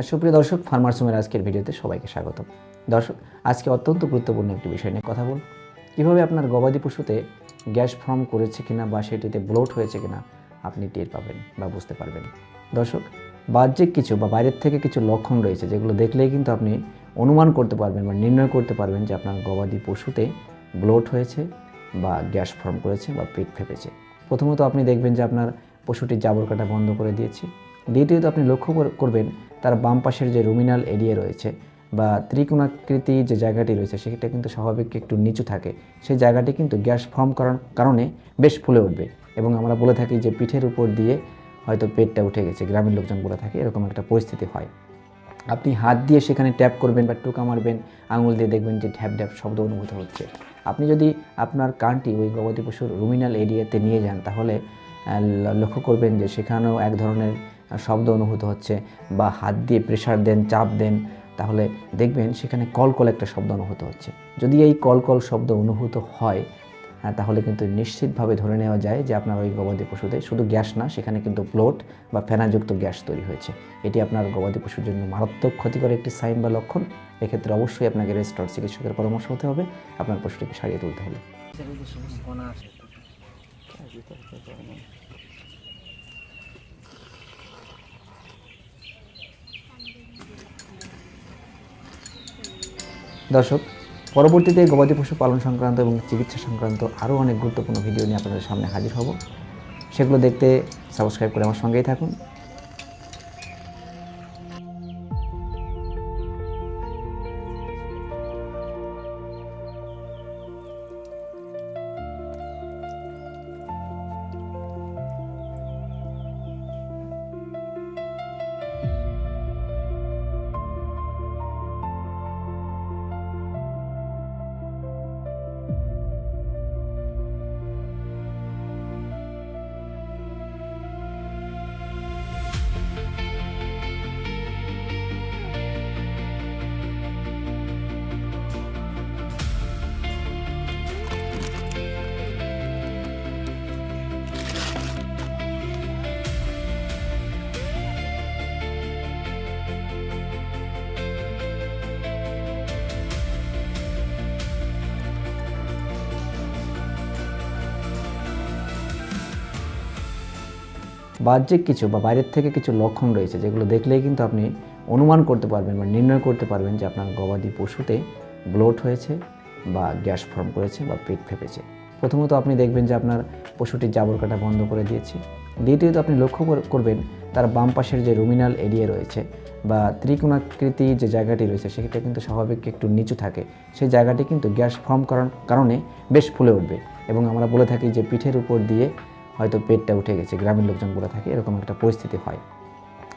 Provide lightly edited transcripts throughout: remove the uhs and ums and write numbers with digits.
সুপ্রিয় দর্শক, ফার্মার্সুমের আজকের ভিডিওতে সবাইকে স্বাগত। দর্শক, আজকে অত্যন্ত গুরুত্বপূর্ণ একটি বিষয় নিয়ে কথা বলব। কীভাবে আপনার গবাদি পশুতে গ্যাস ফর্ম করেছে কিনা বা সেটিতে ব্লোট হয়েছে কিনা আপনি টের পাবেন বা বুঝতে পারবেন। দর্শক, বাহ্যিক কিছু বা বাইরের থেকে কিছু লক্ষণ রয়েছে যেগুলো দেখলেই কিন্তু আপনি অনুমান করতে পারবেন বা নির্ণয় করতে পারবেন যে আপনার গবাদি পশুতে ব্লোট হয়েছে বা গ্যাস ফর্ম করেছে বা পেট ফেপেছে। প্রথমত আপনি দেখবেন যে আপনার পশুটির জাবর কাটা বন্ধ করে দিয়েছে। দ্বিতীয়ত আপনি লক্ষ্য করবেন তার বাম পাশের যে রুমিনাল এরিয়া রয়েছে বা ত্রিকোণাকৃতি যে জায়গাটি রয়েছে সেটা কিন্তু স্বাভাবিক একটু নিচু থাকে, সেই জায়গাটি কিন্তু গ্যাস ফর্ম করার কারণে বেশ ফুলে উঠবে এবং আমরা বলে থাকি যে পিঠের উপর দিয়ে হয়তো পেটটা উঠে গেছে, গ্রামের লোকজন বলে থাকে, এরকম একটা পরিস্থিতি হয়। আপনি হাত দিয়ে সেখানে ট্যাপ করবেন বা টোকা মারবেন, আঙুল দিয়ে দেখবেন যে ঢ্যাপ ঢ্যাপ শব্দ অনুভূত হচ্ছে। আপনি যদি আপনার কানটি ওই গবাদি পশুর রুমিনাল এরিয়াতে নিয়ে যান তাহলে লক্ষ্য করবেন যে সেখানেও এক ধরনের শব্দ অনুভূত হচ্ছে, বা হাত দিয়ে প্রেসার দেন, চাপ দেন, তাহলে দেখবেন সেখানে কলকল একটা শব্দ অনুভূত হচ্ছে। যদি এই কলকল শব্দ অনুভূত হয় তাহলে কিন্তু নিশ্চিতভাবে ধরে নেওয়া যায় যে আপনার ওই গবাদি পশুতে শুধু গ্যাস না, সেখানে কিন্তু ব্লোট বা ফেনাযুক্ত গ্যাস তৈরি হয়েছে। এটি আপনার গবাদি পশুর জন্য মারাত্মক ক্ষতিকর একটি সাইন বা লক্ষণ। এক্ষেত্রে অবশ্যই আপনাকে রেজিস্টার্ড চিকিৎসকের পরামর্শ হতে হবে, আপনার পশুটিকে সারিয়ে তুলতে হবে। দর্শক, পরবর্তীতে গবাদি পশু পালন সংক্রান্ত এবং চিকিৎসা সংক্রান্ত আরও অনেক গুরুত্বপূর্ণ ভিডিও নিয়ে আপনাদের সামনে হাজির হব। সেগুলো দেখতে সাবস্ক্রাইব করে আমার সঙ্গেই থাকুন। বাহ্যিক কিছু বা বাইরের থেকে কিছু লক্ষণ রয়েছে যেগুলো দেখলেই কিন্তু আপনি অনুমান করতে পারবেন বা নির্ণয় করতে পারবেন যে আপনার গবাদি পশুতে ব্লোট হয়েছে বা গ্যাস ফর্ম করেছে বা পেট ফেপেছে। প্রথমত আপনি দেখবেন যে আপনার পশুটির জাবর কাটা বন্ধ করে দিয়েছে। দ্বিতীয়ত আপনি লক্ষ্য করবেন তার বাম পাশের যে রুমিনাল এরিয়া রয়েছে বা ত্রিকোণাকৃতি যে জায়গাটি রয়েছে সেটা কিন্তু স্বাভাবিক একটু নিচু থাকে, সেই জায়গাটি কিন্তু গ্যাস ফর্ম করার কারণে বেশ ফুলে উঠবে এবং আমরা বলে থাকি যে পিঠের উপর দিয়ে হয়তো পেটটা উঠে গেছে, গ্রামের লোকজন বলে থাকে, এরকম একটা পরিস্থিতি হয়।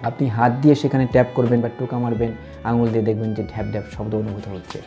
আপনি হাত দিয়ে সেখানে ট্যাপ করবেন বা টোকা মারবেন, আঙুল দিয়ে দেখবেন যে ঢ্যাপ ঢ্যাপ শব্দ অনুভূত হচ্ছে।